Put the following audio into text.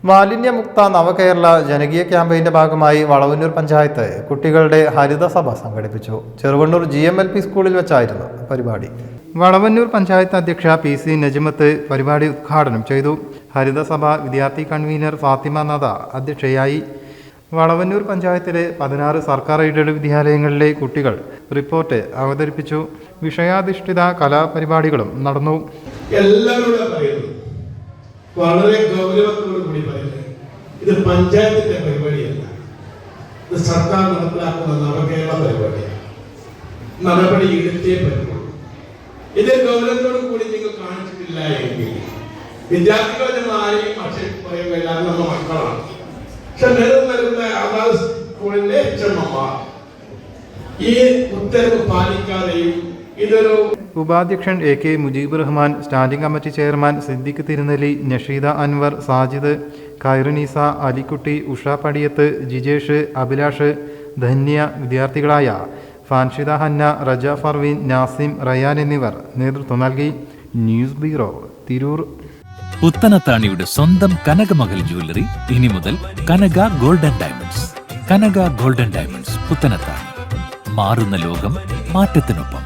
മാലിന്യമുക്ത നവകേരള ജനകീയ ക്യാമ്പയിന്റെ ഭാഗമായി വളവന്നൂർ പഞ്ചായത്ത് കുട്ടികളുടെ ഹരിതസഭ സംഘടിപ്പിച്ചു. ചെറുവണ്ണൂർ GMLP സ്കൂളിൽ വെച്ചായിരുന്നു പരിപാടി. വളവന്നൂർ പഞ്ചായത്ത് അധ്യക്ഷ PC നജ്മത്ത് പരിപാടി ഉദ്ഘാടനം ചെയ്തു. ഹരിതസഭ വിദ്യാർത്ഥി കൺവീനർ ഫാത്തിമ നദ അധ്യക്ഷയായി. വളവന്നൂർ പഞ്ചായത്തിലെ 16 സർക്കാർ എയ്ഡഡ് വിദ്യാലയങ്ങളിലെ കുട്ടികൾ റിപ്പോർട്ട് അവതരിപ്പിച്ചു. വിഷയാധിഷ്ഠിത കലാപരിപാടികളും നടന്നു. വളരെ ഗൗരവത്തോടു കൂടി പറയുന്നത്, ഇത് പഞ്ചായത്തിന്റെ പരിപാടിയല്ല, ഇത് സർക്കാർ നടപ്പിലാക്കുന്ന നവകേരള പരിപാടിയാണ്. നടപടി എടുത്തേ പറ്റുള്ളൂ. ഇത് ഗൗരവത്തോടു കൂടി നിങ്ങൾ കാണിച്ചിട്ടില്ല എങ്കിൽ വിദ്യാർത്ഥികളെ നമ്മൾ ആരെയും പറയുക എല്ലാവരും നമ്മുടെ മക്കളാണ്. പക്ഷെ നൽകുന്ന അതാത് സ്കൂളിലെ HMമ്മ ഈ ഉത്തരവ് പാലിക്കാതെയും ഇതൊരു ഉപാധ്യക്ഷൻ AK Mujeeb Rahman, standing committee chairman Siddique Thirunelli, Nasheeda Anvar, Sajid, Khairunnisa, Alikutty, Usha Padiyath, Jijesh, Abhilash, Dhanya, വിദ്യാർത്ഥികളായ ഫാൻഷിദ ഹന്ന, റജ ഫർവീൻ, നാസിം, റയാൻ എന്നിവർ നേതൃത്വം നൽകി. News bureau, Tirur. പുത്തനത്താണിയുടെ സ്വന്തം കനകമകൽ ജ്വല്ലറി ഇനി മുതൽ കനക ഗോൾഡൻ ഡയമണ്ട്സ്. കനക ഗോൾഡൻ ഡയമണ്ട്സ്, പുത്തനത്താണി. മാറുന്ന ലോകം, മാറ്റത്തിനൊപ്പം.